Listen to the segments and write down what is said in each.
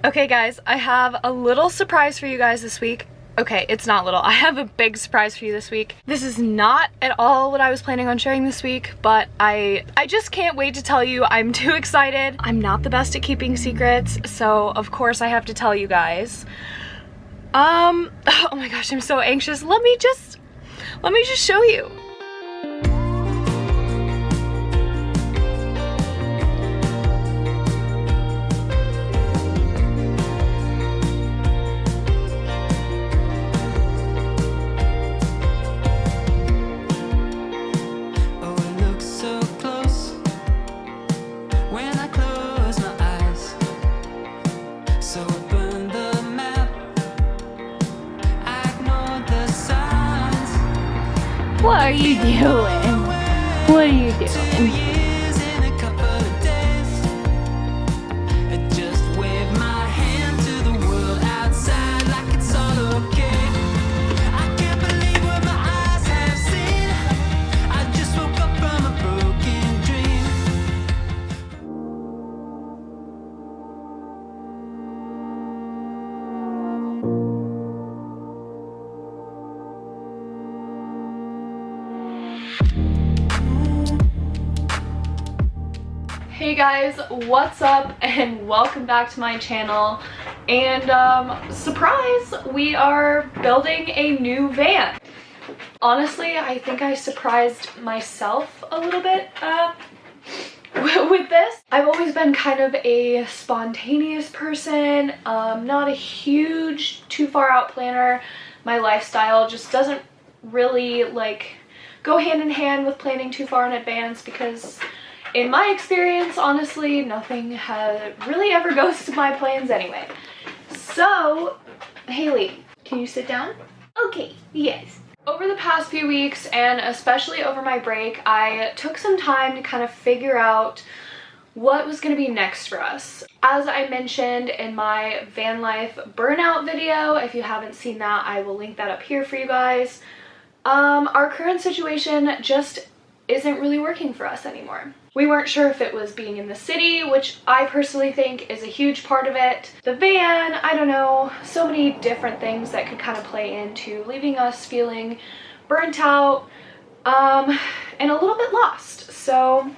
Okay guys, I have a little surprise for you guys this week. Okay, it's not little. I have a big surprise for you this week. This is not at all what I was planning on sharing this week, but I just can't wait to tell you. I'm too excited. I'm not the best at keeping secrets, so of course I have to tell you guys. Oh my gosh, I'm so anxious. Let me just show you. What are you doing? What are you doing? Hey guys, what's up and welcome back to my channel. And surprise, we are building a new van. Honestly, I think I surprised myself a little bit with this. I've always been kind of a spontaneous person, not a huge, too far out planner. My lifestyle just doesn't really like go hand in hand with planning too far in advance because in my experience, honestly, nothing really ever goes to my plans anyway. So, Haley, can you sit down? Okay, yes. Over the past few weeks, and especially over my break, I took some time to kind of figure out what was going to be next for us. As I mentioned in my van life burnout video, if you haven't seen that, I will link that up here for you guys. Our current situation just isn't really working for us anymore. We weren't sure if it was being in the city, which I personally think is a huge part of it. The van, I don't know, so many different things that could kind of play into leaving us feeling burnt out and a little bit lost. So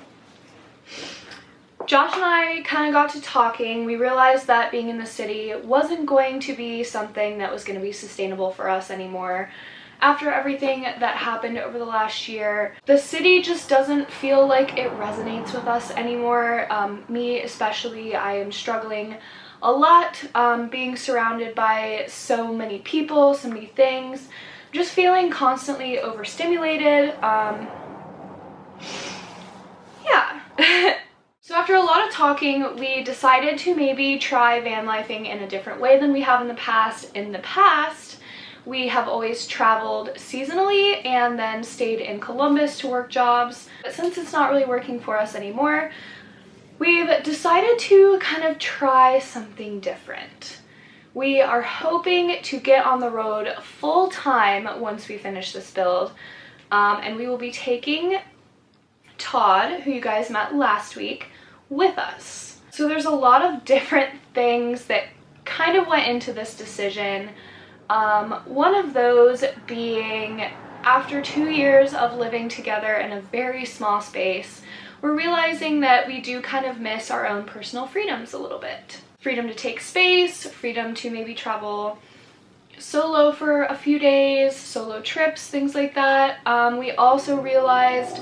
Josh and I kind of got to talking. We realized that being in the city wasn't going to be something that was going to be sustainable for us anymore. After everything that happened over the last year, the city just doesn't feel like it resonates with us anymore. Me especially, I am struggling a lot being surrounded by so many people, so many things, just feeling constantly overstimulated. Yeah. So after a lot of talking, we decided to maybe try van lifing in a different way than we have in the past. In the past, we have always traveled seasonally and then stayed in Columbus to work jobs. But since it's not really working for us anymore, we've decided to kind of try something different. We are hoping to get on the road full time once we finish this build. And we will be taking Todd, who you guys met last week, with us. So there's a lot of different things that kind of went into this decision. One of those being, after 2 years of living together in a very small space, we're realizing that we do kind of miss our own personal freedoms a little bit. Freedom to take space, freedom to maybe travel solo for a few days, solo trips, things like that. We also realized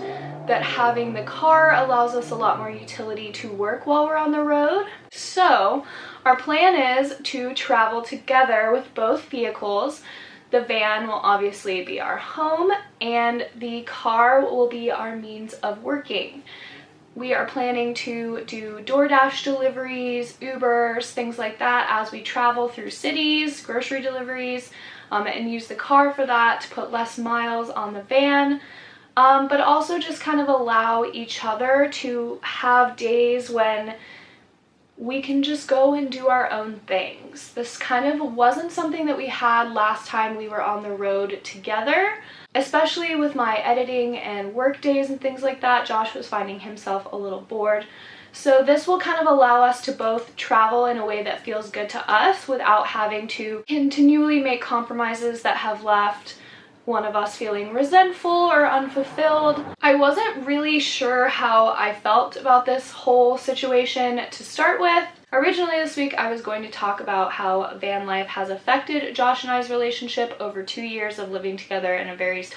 that having the car allows us a lot more utility to work while we're on the road. So our plan is to travel together with both vehicles. The van will obviously be our home and the car will be our means of working. We are planning to do DoorDash deliveries, Ubers, things like that as we travel through cities, grocery deliveries, and use the car for that to put less miles on the van. But also just kind of allow each other to have days when we can just go and do our own things. This kind of wasn't something that we had last time we were on the road together, especially with my editing and work days and things like that. Josh was finding himself a little bored. So this will kind of allow us to both travel in a way that feels good to us without having to continually make compromises that have left one of us feeling resentful or unfulfilled. I wasn't really sure how I felt about this whole situation to start with. Originally this week I was going to talk about how van life has affected Josh and I's relationship over 2 years of living together in a very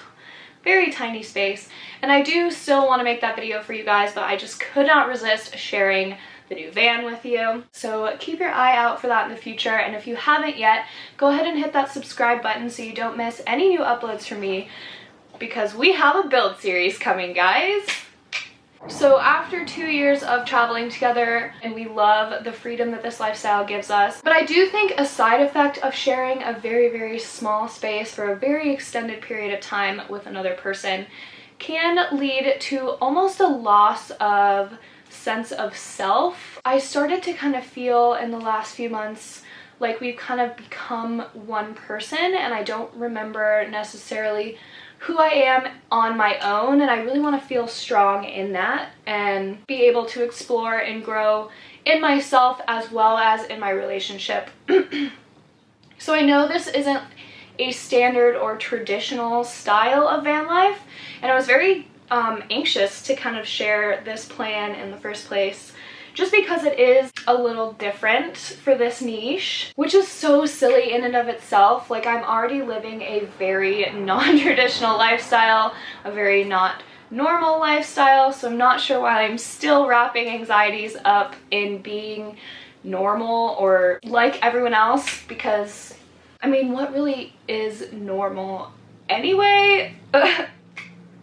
tiny space, and I do still want to make that video for you guys, but I just could not resist sharing the new van with you. So keep your eye out for that in the future, and if you haven't yet, go ahead and hit that subscribe button so you don't miss any new uploads from me, because we have a build series coming, guys. So after 2 years of traveling together, and we love the freedom that this lifestyle gives us, but I do think a side effect of sharing a very small space for a very extended period of time with another person can lead to almost a loss of sense of self. I started to kind of feel in the last few months like we've kind of become one person, and I don't remember necessarily who I am on my own, and I really want to feel strong in that and be able to explore and grow in myself as well as in my relationship. So I know this isn't a standard or traditional style of van life, and I was very anxious to kind of share this plan in the first place, just because it is a little different for this niche, which is so silly in and of itself. Like, I'm already living a very non-traditional lifestyle, a very not normal lifestyle, so I'm not sure why I'm still wrapping anxieties up in being normal or like everyone else, because, I mean, what really is normal anyway?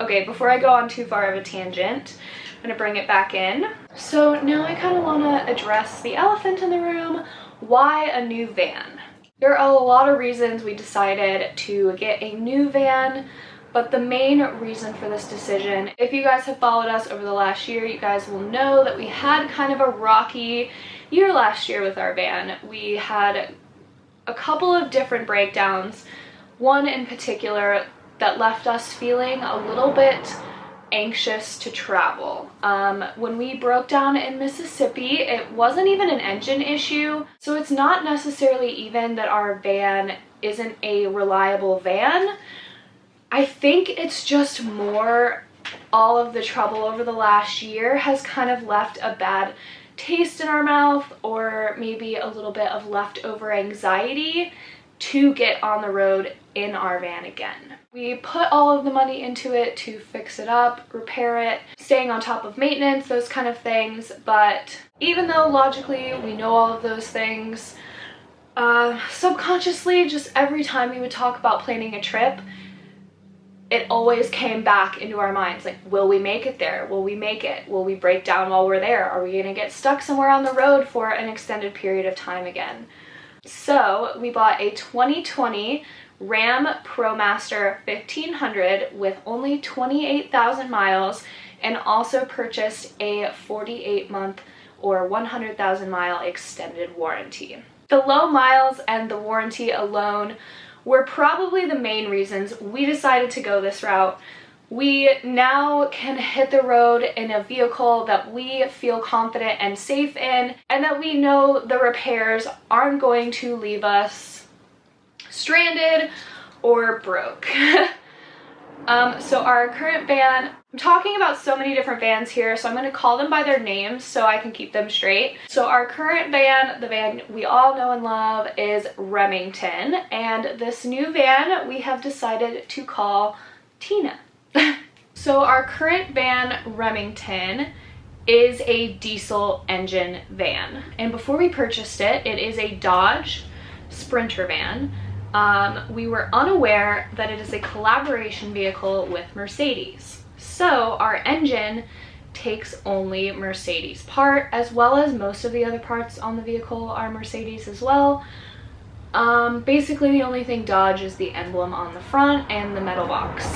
Okay, before I go on too far of a tangent, I'm gonna bring it back in. So now I kind of want to address the elephant in the room. Why a new van? There are a lot of reasons we decided to get a new van, but the main reason for this decision, if you guys have followed us over the last year, you guys will know that we had kind of a rocky year last year with our van. We had a couple of different breakdowns, one in particular that left us feeling a little bit anxious to travel. When we broke down in Mississippi, it wasn't even an engine issue, so it's not necessarily even that our van isn't a reliable van. I think it's just more all of the trouble over the last year has kind of left a bad taste in our mouth, or maybe a little bit of leftover anxiety to get on the road in our van again. We put all of the money into it to fix it up, repair it, staying on top of maintenance, those kind of things, but even though logically we know all of those things, subconsciously, just every time we would talk about planning a trip, it always came back into our minds, like, will we make it there? Will we make it? Will we break down while we're there? Are we gonna get stuck somewhere on the road for an extended period of time again? So we bought a 2020 Ram Promaster 1500 with only 28,000 miles, and also purchased a 48-month or 100,000 mile extended warranty. The low miles and the warranty alone were probably the main reasons we decided to go this route. We now can hit the road in a vehicle that we feel confident and safe in, and that we know the repairs aren't going to leave us stranded or broke. So our current van, I'm talking about so many different vans here, so I'm going to call them by their names so I can keep them straight. So our current van, the van we all know and love, is Remington, and this new van we have decided to call Tina. So our current van, Remington, is a diesel engine van, and before we purchased it, it is a Dodge Sprinter van. We were unaware that it is a collaboration vehicle with Mercedes. So our engine takes only Mercedes part, as well as most of the other parts on the vehicle are Mercedes as well. Basically the only thing Dodge is the emblem on the front and the metal box.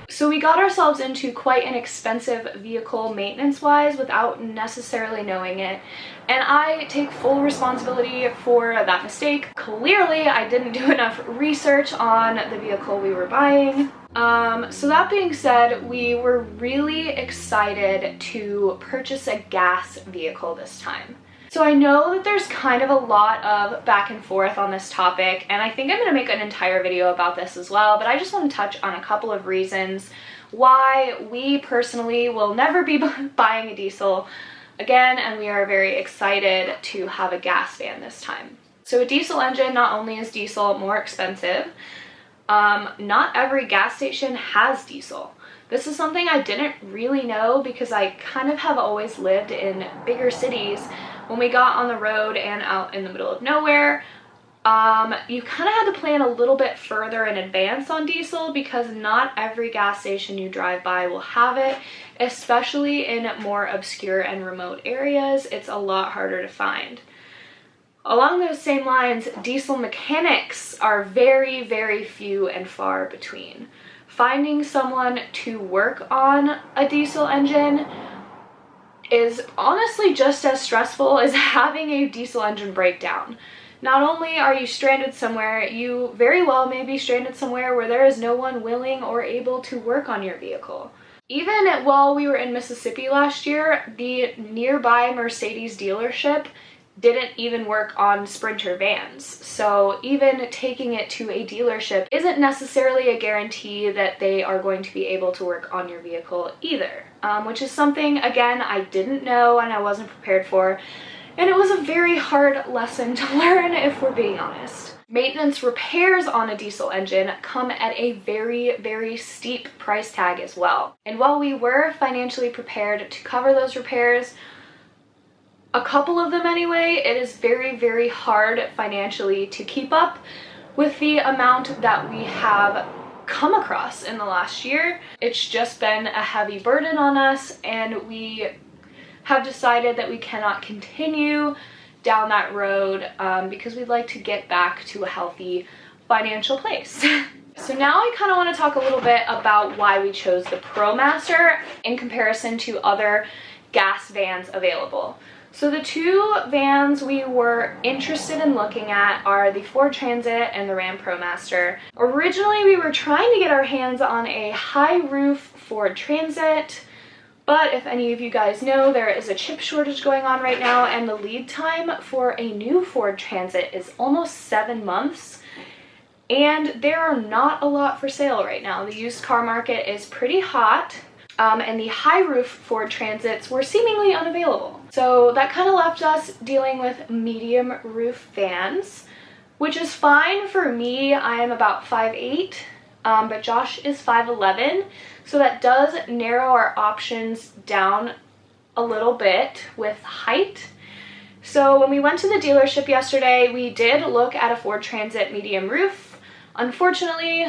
So we got ourselves into quite an expensive vehicle maintenance-wise without necessarily knowing it, and I take full responsibility for that mistake. Clearly, I didn't do enough research on the vehicle we were buying. So that being said, we were really excited to purchase a gas vehicle this time. So I know that there's kind of a lot of back and forth on this topic, and I think I'm going to make an entire video about this as well, but I just want to touch on a couple of reasons why we personally will never be buying a diesel again, and we are very excited to have a gas van this time. So a diesel engine, not only is diesel more expensive, not every gas station has diesel. This is something I didn't really know because I kind of have always lived in bigger cities. When we got on the road and out in the middle of nowhere, you kind of had to plan a little bit further in advance on diesel because not every gas station you drive by will have it, especially in more obscure and remote areas. It's a lot harder to find. Along those same lines, diesel mechanics are very, very few and far between. Finding someone to work on a diesel engine is honestly just as stressful as having a diesel engine breakdown. Not only are you stranded somewhere, you very well may be stranded somewhere where there is no one willing or able to work on your vehicle. Even while we were in Mississippi last year, the nearby Mercedes dealership didn't even work on Sprinter vans. So even taking it to a dealership isn't necessarily a guarantee that they are going to be able to work on your vehicle either, which is something, again, I didn't know and I wasn't prepared for. And it was a very hard lesson to learn, if we're being honest. Maintenance repairs on a diesel engine come at a very, very steep price tag as well. And while we were financially prepared to cover those repairs, a couple of them anyway, it is very, very hard financially to keep up with the amount that we have come across in the last year. It's just been a heavy burden on us, and we have decided that we cannot continue down that road because we'd like to get back to a healthy financial place. So now I kind of want to talk a little bit about why we chose the Promaster in comparison to other gas vans available. So the two vans we were interested in looking at are the Ford Transit and the Ram Promaster. Originally, we were trying to get our hands on a high roof Ford Transit, but if any of you guys know, there is a chip shortage going on right now, and the lead time for a new Ford Transit is almost 7 months, and there are not a lot for sale right now. The used car market is pretty hot. And the high roof Ford Transits were seemingly unavailable. So that kind of left us dealing with medium roof vans, which is fine for me. I am about 5'8", but Josh is 5'11", so that does narrow our options down a little bit with height. So when we went to the dealership yesterday, we did look at a Ford Transit medium roof. Unfortunately,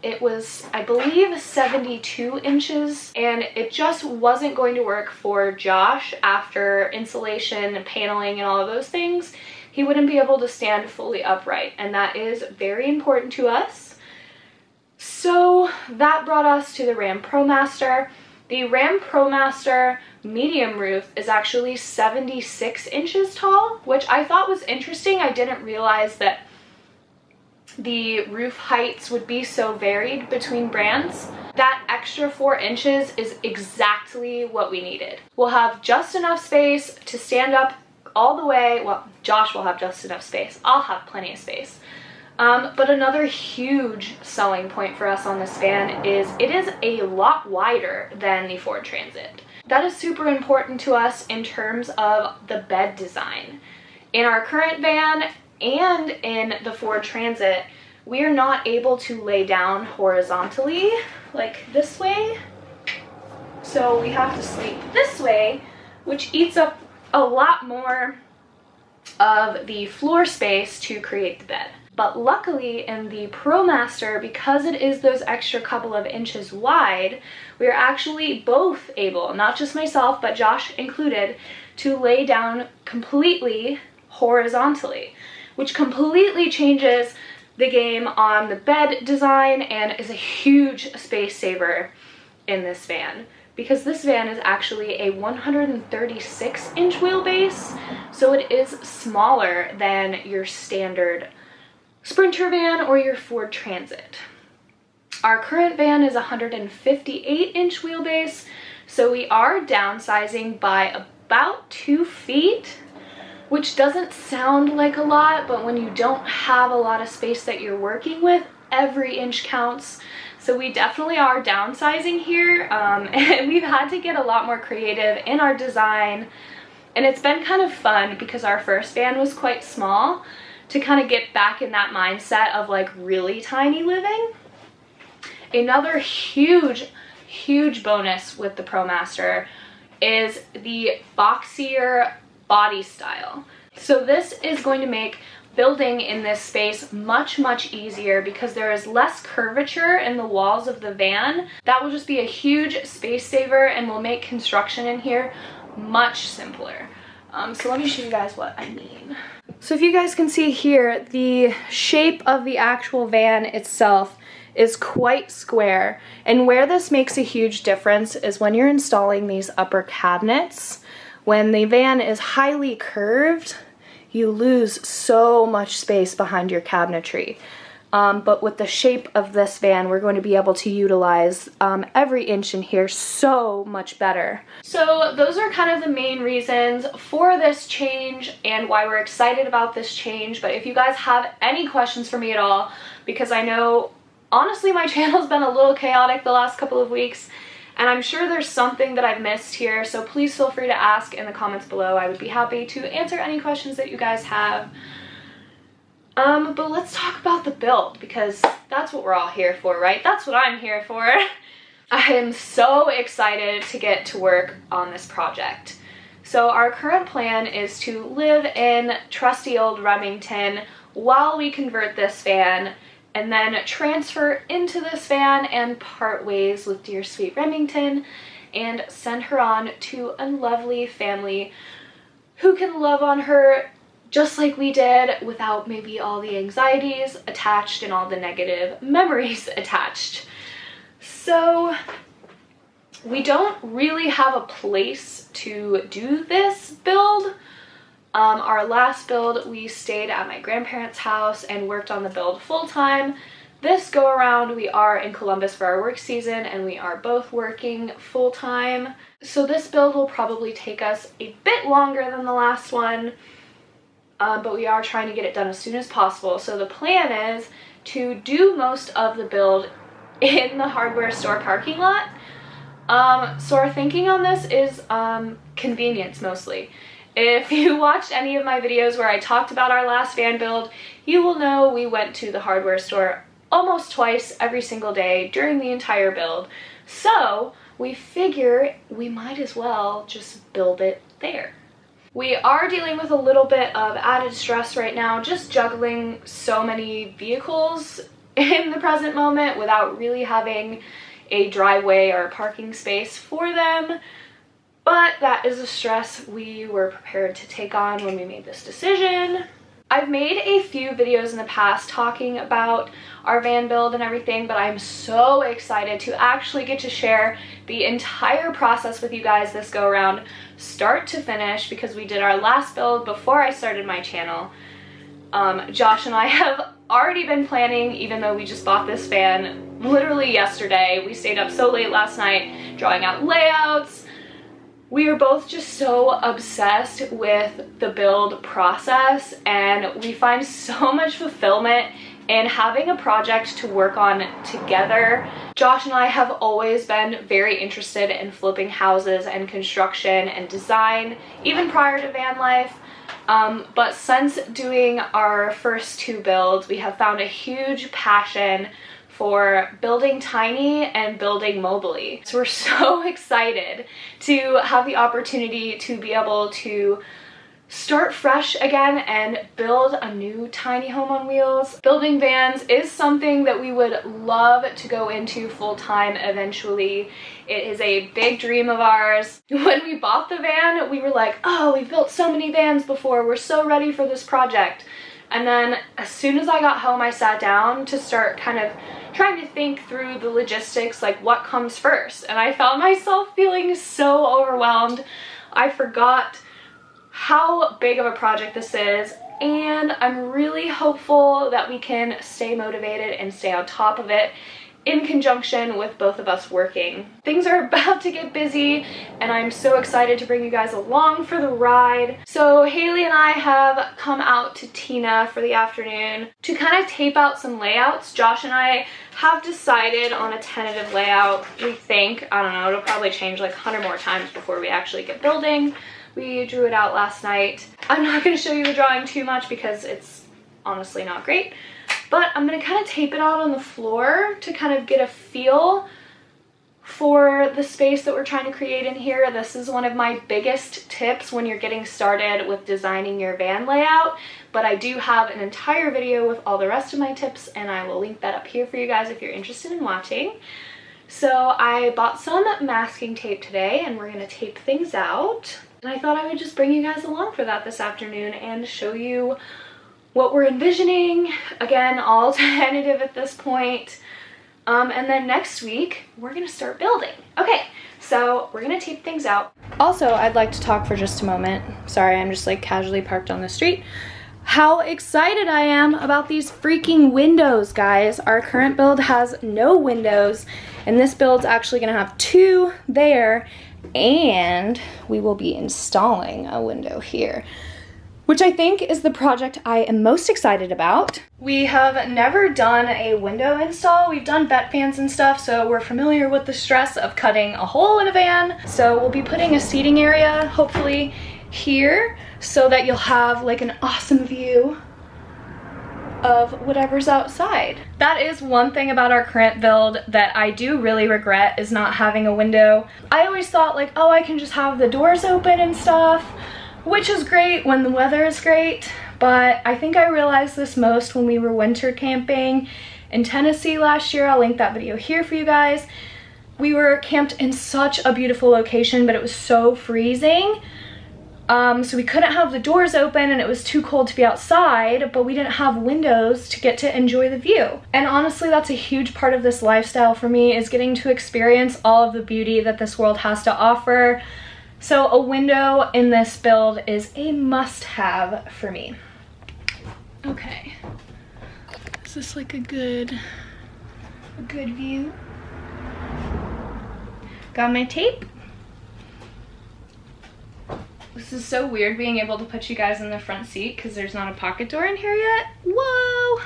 it was, I believe, 72 inches, and it just wasn't going to work for Josh after insulation and paneling and all of those things. He wouldn't be able to stand fully upright, and that is very important to us. So that brought us to the Ram Promaster. The Ram Promaster medium roof is actually 76 inches tall, which I thought was interesting. I didn't realize that the roof heights would be so varied between brands. That extra 4 inches is exactly what we needed. We'll have just enough space to stand up all the way. Well, Josh will have just enough space. I'll have plenty of space. But another huge selling point for us on this van is it is a lot wider than the Ford Transit. That is super important to us in terms of the bed design. In our current van and in the Ford Transit, we are not able to lay down horizontally like this way. So we have to sleep this way, which eats up a lot more of the floor space to create the bed. But luckily in the Promaster, because it is those extra couple of inches wide, we are actually both able, not just myself, but Josh included, to lay down completely horizontally, which completely changes the game on the bed design and is a huge space saver in this van, because this van is actually a 136-inch wheelbase, so it is smaller than your standard Sprinter van or your Ford Transit. Our current van is 158-inch wheelbase, so we are downsizing by about 2 feet, which doesn't sound like a lot, but when you don't have a lot of space that you're working with, every inch counts. So we definitely are downsizing here, and we've had to get a lot more creative in our design, and it's been kind of fun because our first van was quite small to kind of get back in that mindset of like really tiny living. Another huge bonus with the Promaster is the boxier body style. So this is going to make building in this space much easier because there is less curvature in the walls of the van. That will just be a huge space saver and will make construction in here much simpler. So let me show you guys what I mean. So if you guys can see here, the shape of the actual van itself is quite square, and where this makes a huge difference is when you're installing these upper cabinets. When the van is highly curved, you lose so much space behind your cabinetry. But with the shape of this van, we're going to be able to utilize every inch in here so much better. So those are kind of the main reasons for this change and why we're excited about this change. But if you guys have any questions for me at all, because I know honestly my channel's been a little chaotic the last couple of weeks, and I'm sure there's something that I've missed here, so please feel free to ask in the comments below. I would be happy to answer any questions that you guys have. But let's talk about the build, because that's what we're all here for, right? That's what I'm here for. I am so excited to get to work on this project. So our current plan is to live in trusty old Remington while we convert this van, and then transfer into this van and part ways with dear sweet Remington and send her on to a lovely family who can love on her just like we did, without maybe all the anxieties attached and all the negative memories attached. So we don't really have a place to do this build. Our last build, we stayed at my grandparents' house and worked on the build full-time. This go around, we are in Columbus for our work season and we are both working full-time. So this build will probably take us a bit longer than the last one, but we are trying to get it done as soon as possible. So the plan is to do most of the build in the hardware store parking lot. So our thinking on this is convenience mostly. If you watched any of my videos where I talked about our last van build, you will know we went to the hardware store almost twice every single day during the entire build. So we figure we might as well just build it there. We are dealing with a little bit of added stress right now, just juggling so many vehicles in the present moment without really having a driveway or a parking space for them. But that is a stress we were prepared to take on when we made this decision. I've made a few videos in the past talking about our van build and everything, but I'm so excited to actually get to share the entire process with you guys this go around, start to finish, because we did our last build before I started my channel. Josh and I have already been planning, even though we just bought this van literally yesterday. We stayed up so late last night drawing out layouts. We are both just so obsessed with the build process, and we find so much fulfillment in having a project to work on together. Josh and I have always been very interested in flipping houses and construction and design, even prior to van life. But since doing our first two builds, we have found a huge passion for building tiny and building mobily. So we're so excited to have the opportunity to be able to start fresh again and build a new tiny home on wheels. Building vans is something that we would love to go into full-time eventually. It is a big dream of ours. When we bought the van, we were like, oh, we've built so many vans before, we're so ready for this project. And then as soon as I got home, I sat down to start kind of trying to think through the logistics, like what comes first. And I found myself feeling so overwhelmed. I forgot how big of a project this is, and I'm really hopeful that we can stay motivated and stay on top of it in conjunction with both of us working. Things are about to get busy and I'm so excited to bring you guys along for the ride. So Haley and I have come out to Tina for the afternoon to kind of tape out some layouts. Josh and I have decided on a tentative layout. We think, I don't know, it'll probably change like 100 more times before we actually get building. We drew it out last night. I'm not going to show you the drawing too much because it's honestly not great. But I'm going to kind of tape it out on the floor to kind of get a feel for the space that we're trying to create in here. This is one of my biggest tips when you're getting started with designing your van layout. But I do have an entire video with all the rest of my tips and I will link that up here for you guys if you're interested in watching. So I bought some masking tape today and we're going to tape things out. And I thought I would just bring you guys along for that this afternoon and show you what we're envisioning. Again, all tentative at this point. And then next week, we're gonna start building. Okay, so we're gonna tape things out. Also, I'd like to talk for just a moment. Sorry, I'm just like casually parked on the street. How excited I am about these freaking windows, guys. Our current build has no windows, and this build's actually gonna have 2 there, and we will be installing a window here, which I think is the project I am most excited about. We have never done a window install. We've done vet fans and stuff, so we're familiar with the stress of cutting a hole in a van. So we'll be putting a seating area, hopefully here, so that you'll have like an awesome view of whatever's outside. That is one thing about our current build that I do really regret, is not having a window. I always thought like, oh, I can just have the doors open and stuff, which is great when the weather is great, but I think I realized this most when we were winter camping in Tennessee last year. I'll link that video here for you guys. We were camped in such a beautiful location, but it was so freezing. So we couldn't have the doors open and it was too cold to be outside, but we didn't have windows to get to enjoy the view. And honestly, that's a huge part of this lifestyle for me, is getting to experience all of the beauty that this world has to offer. So a window in this build is a must-have for me. Okay, is this like a good view? Got my tape. This is so weird being able to put you guys in the front seat because there's not a pocket door in here yet. Whoa!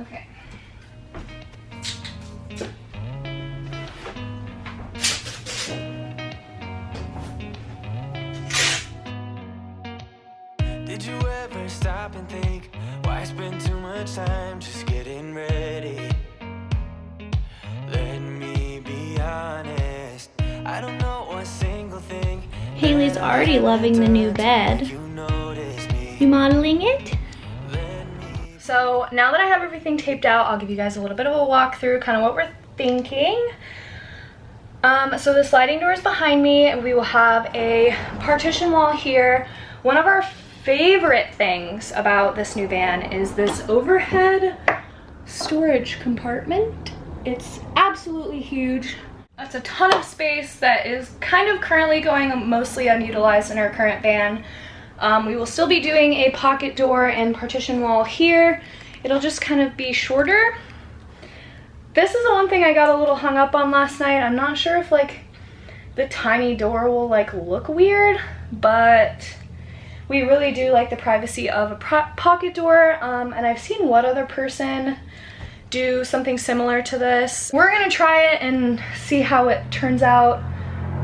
Okay. Did you ever stop and think, why spend too much time just getting ready? Let me be honest, I don't know a single thing. Haley's already loving the new bed. You modeling it? So now that I have everything taped out, I'll give you guys a little bit of a walkthrough, kind of what we're thinking. So the sliding door is behind me. We will have a partition wall here. One of our favorite things about this new van is this overhead storage compartment. It's absolutely huge. That's a ton of space that is kind of currently going mostly unutilized in our current van. We will still be doing a pocket door and partition wall here. It'll just kind of be shorter. This is the one thing I got a little hung up on last night. I'm not sure if like the tiny door will like look weird, but we really do like the privacy of a pocket door. And I've seen one other person do something similar to this. We're gonna try it and see how it turns out.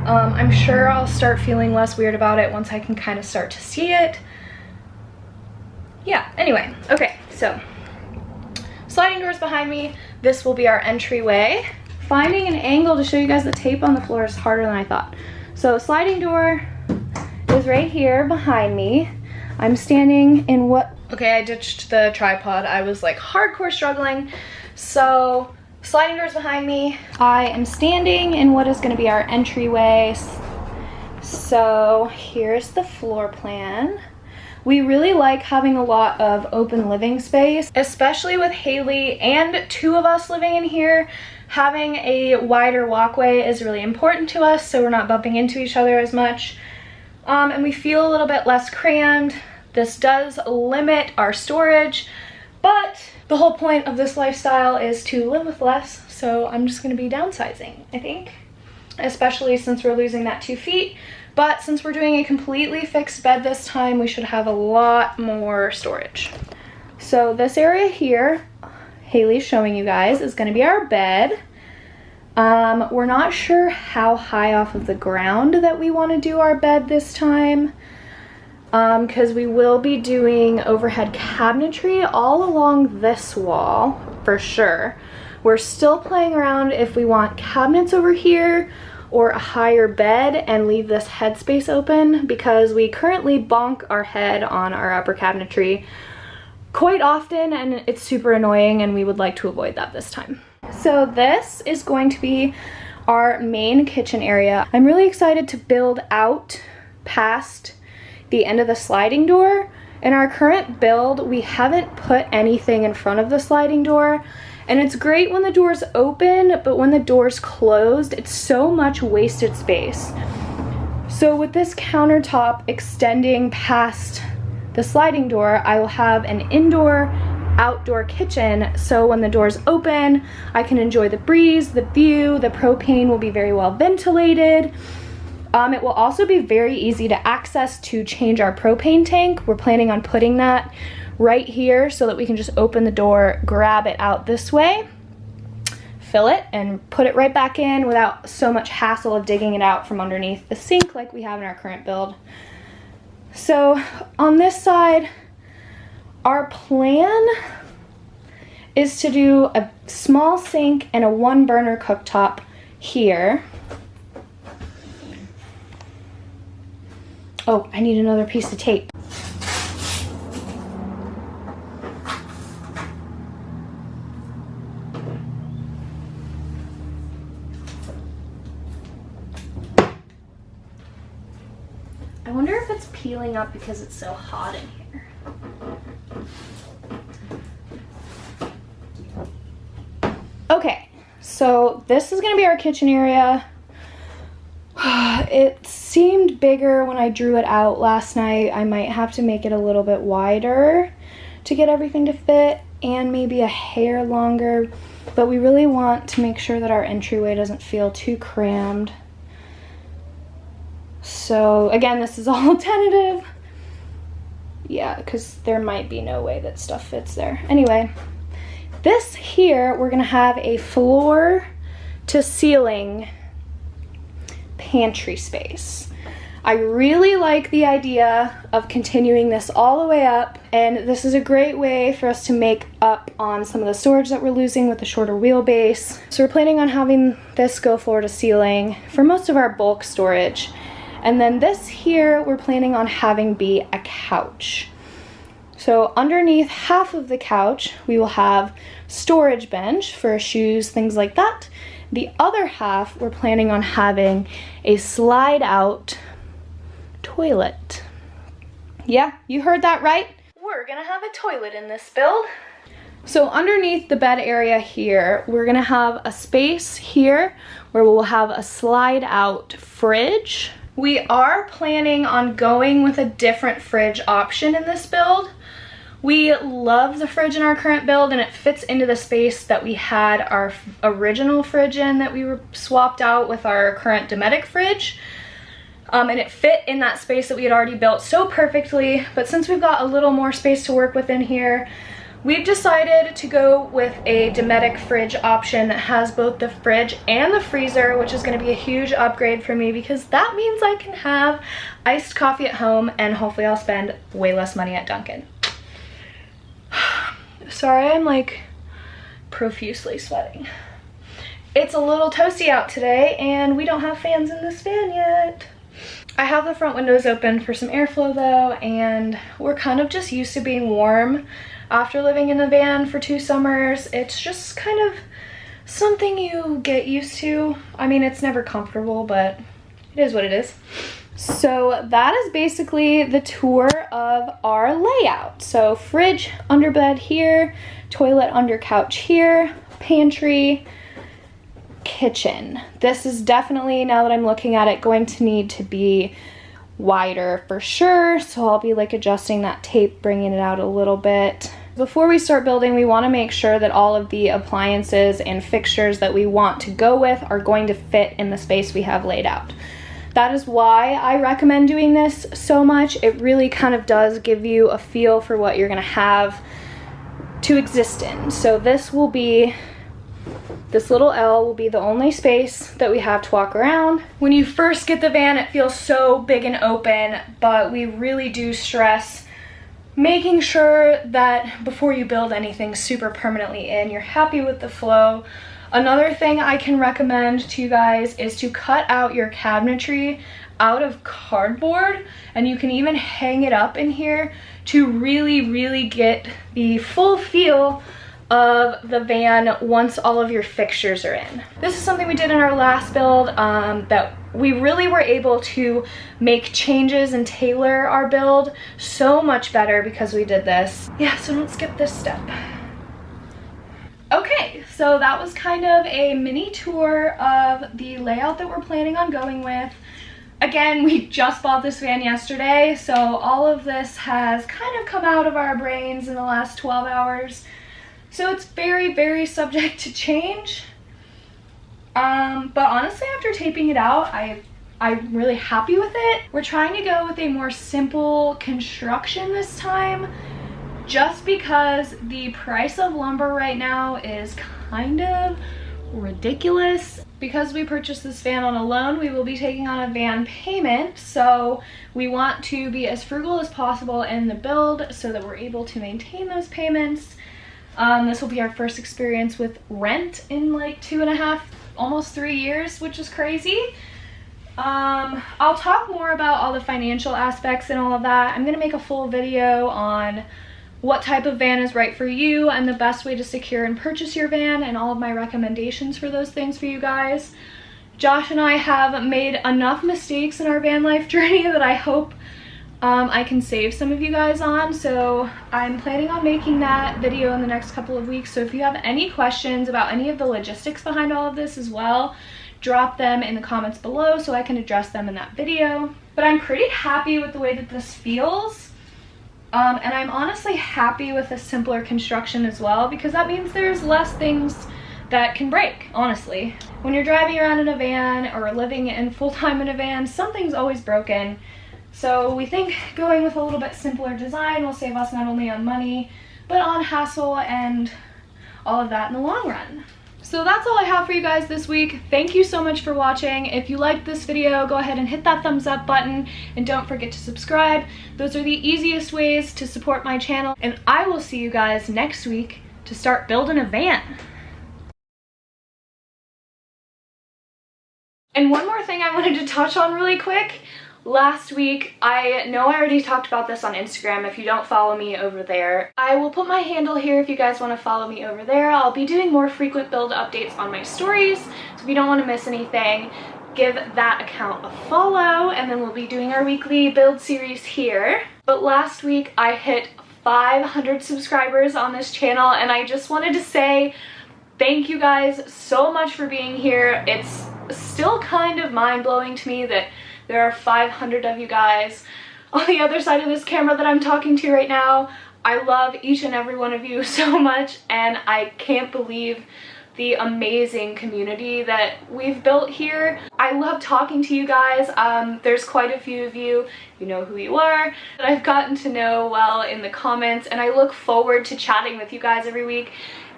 I'm sure I'll start feeling less weird about it once I can kind of start to see it. Yeah, anyway, okay, so sliding doors behind me. This will be our entryway. Finding an angle to show you guys the tape on the floor is harder than I thought. So sliding door is right here behind me. I'm standing in what, okay, I ditched the tripod. I was like hardcore struggling. So sliding doors behind me. I am standing in what is gonna be our entryway. So here's the floor plan. We really like having a lot of open living space, especially with Haley and 2 of us living in here. Having a wider walkway is really important to us, so we're not bumping into each other as much. And we feel a little bit less crammed. This does limit our storage, but the whole point of this lifestyle is to live with less, so I'm just gonna be downsizing, I think, especially since we're losing that 2 feet. But since we're doing a completely fixed bed this time, we should have a lot more storage. So this area here, Haley's showing you guys, is gonna be our bed. We're not sure how high off of the ground that we wanna do our bed this time, because we will be doing overhead cabinetry all along this wall, for sure. We're still playing around if we want cabinets over here or a higher bed and leave this headspace open, because we currently bonk our head on our upper cabinetry quite often and it's super annoying, and we would like to avoid that this time. So this is going to be our main kitchen area. I'm really excited to build out past the end of the sliding door. In our current build, we haven't put anything in front of the sliding door, and it's great when the door's open, but when the door's closed, it's so much wasted space. So with this countertop extending past the sliding door, I will have an indoor outdoor kitchen, so when the door's open, I can enjoy the breeze, the view. The propane will be very well ventilated. It will also be very easy to access to change our propane tank. We're planning on putting that right here so that we can just open the door, grab it out this way, fill it, and put it right back in without so much hassle of digging it out from underneath the sink like we have in our current build. So on this side, our plan is to do a small sink and a 1-burner cooktop here. Oh, I need another piece of tape. I wonder if it's peeling up because it's so hot in here. Okay, so this is gonna be our kitchen area. It seemed bigger when I drew it out last night. I might have to make it a little bit wider to get everything to fit, and maybe a hair longer, but we really want to make sure that our entryway doesn't feel too crammed. So again, this is all tentative. Yeah, because there might be no way that stuff fits there. Anyway, this here, we're gonna have a floor to ceiling pantry space. I really like the idea of continuing this all the way up, and this is a great way for us to make up on some of the storage that we're losing with the shorter wheelbase. So we're planning on having this go floor to ceiling for most of our bulk storage. And then this here, we're planning on having be a couch. So underneath half of the couch, we will have storage bench for shoes, things like that. The other half, we're planning on having a slide out toilet. Yeah, you heard that right. We're gonna have a toilet in this build. So underneath the bed area here, we're gonna have a space here where we'll have a slide out fridge. We are planning on going with a different fridge option in this build. We love the fridge in our current build, and it fits into the space that we had our original fridge in that we were swapped out with our current Dometic fridge. And it fit in that space that we had already built so perfectly, but since we've got a little more space to work with in here, we've decided to go with a Dometic fridge option that has both the fridge and the freezer, which is going to be a huge upgrade for me because that means I can have iced coffee at home, and hopefully I'll spend way less money at Dunkin'. Sorry, I'm like profusely sweating. It's a little toasty out today, and we don't have fans in this van yet. I have the front windows open for some airflow though, and we're kind of just used to being warm after living in the van for 2 summers. It's just kind of something you get used to. I mean, it's never comfortable, but it is what it is. So that is basically the tour of our layout. So fridge under bed here, toilet under couch here, pantry, kitchen. This is definitely, now that I'm looking at it, going to need to be wider for sure, so I'll be like adjusting that tape, bringing it out a little bit. Before we start building, we want to make sure that all of the appliances and fixtures that we want to go with are going to fit in the space we have laid out. That is why I recommend doing this so much. It really kind of does give you a feel for what you're going to have to exist in. So this will be, this little L will be the only space that we have to walk around. When you first get the van, it feels so big and open, but we really do stress making sure that before you build anything super permanently in, you're happy with the flow. Another thing I can recommend to you guys is to cut out your cabinetry out of cardboard, and you can even hang it up in here to really get the full feel of the van once all of your fixtures are in. This is something we did in our last build that we really were able to make changes and tailor our build so much better because we did this. Yeah, so don't skip this step. Okay, so that was kind of a mini tour of the layout that we're planning on going with. Again, we just bought this van yesterday, so all of this has kind of come out of our brains in the last 12 hours. So it's very subject to change. But honestly, after taping it out, I'm really happy with it. We're trying to go with a more simple construction this time, just because the price of lumber right now is kind of ridiculous. Because we purchased this van on a loan, we will be taking on a van payment, so we want to be as frugal as possible in the build so that we're able to maintain those payments. This will be our first experience with rent in like 2.5, almost 3 years, which is crazy. I'll talk more about all the financial aspects and all of that. I'm gonna make a full video on what type of van is right for you and the best way to secure and purchase your van, and all of my recommendations for those things for you guys. Josh and I have made enough mistakes in our van life journey that I hope I can save some of you guys on, so I'm planning on making that video in the next couple of weeks. So if you have any questions about any of the logistics behind all of this as well, drop them in the comments below so I can address them in that video. But I'm pretty happy with the way that this feels. And I'm honestly happy with a simpler construction as well, because that means there's less things that can break, honestly. When you're driving around in a van or living in full-time in a van, something's always broken. So we think going with a little bit simpler design will save us not only on money, but on hassle and all of that in the long run. So that's all I have for you guys this week. Thank you so much for watching. If you liked this video, go ahead and hit that thumbs up button, and don't forget to subscribe. Those are the easiest ways to support my channel, and I will see you guys next week to start building a van. And one more thing I wanted to touch on really quick. Last week, I know I already talked about this on Instagram if you don't follow me over there. I will put my handle here if you guys want to follow me over there. I'll be doing more frequent build updates on my stories, so if you don't want to miss anything, give that account a follow, and then we'll be doing our weekly build series here. But last week, I hit 500 subscribers on this channel, and I just wanted to say thank you guys so much for being here. It's still kind of mind-blowing to me that there are 500 of you guys on the other side of this camera that I'm talking to right now. I love each and every one of you so much, and I can't believe the amazing community that we've built here. I love talking to you guys. There's quite a few of you, you know who you are, that I've gotten to know well in the comments, and I look forward to chatting with you guys every week.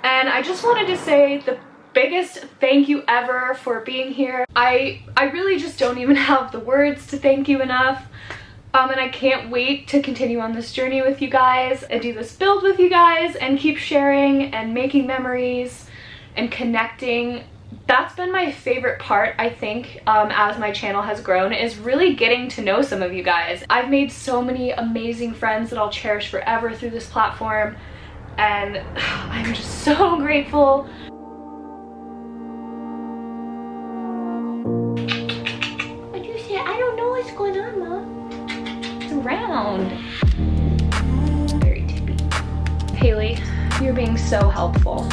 And I just wanted to say the biggest thank you ever for being here. I really just don't even have the words to thank you enough. And I can't wait to continue on this journey with you guys and do this build with you guys and keep sharing and making memories and connecting. That's been my favorite part, I think, as my channel has grown, is really getting to know some of you guys. I've made so many amazing friends that I'll cherish forever through this platform, and I'm just so grateful. I don't know what's going on, Mom. It's round. Very tippy. Haley, you're being so helpful.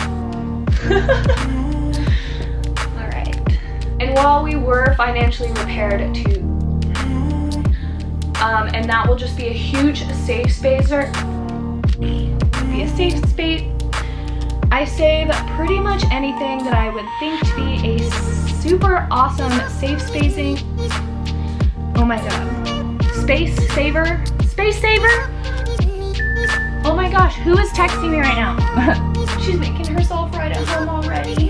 Alright. And while we were financially prepared to and that will just be a huge safe space, or be a safe space. I save pretty much anything that I would think to be a super awesome safe spacing. Oh my god. Space saver? Space saver? Oh my gosh, who is texting me right now? She's making herself right at home already.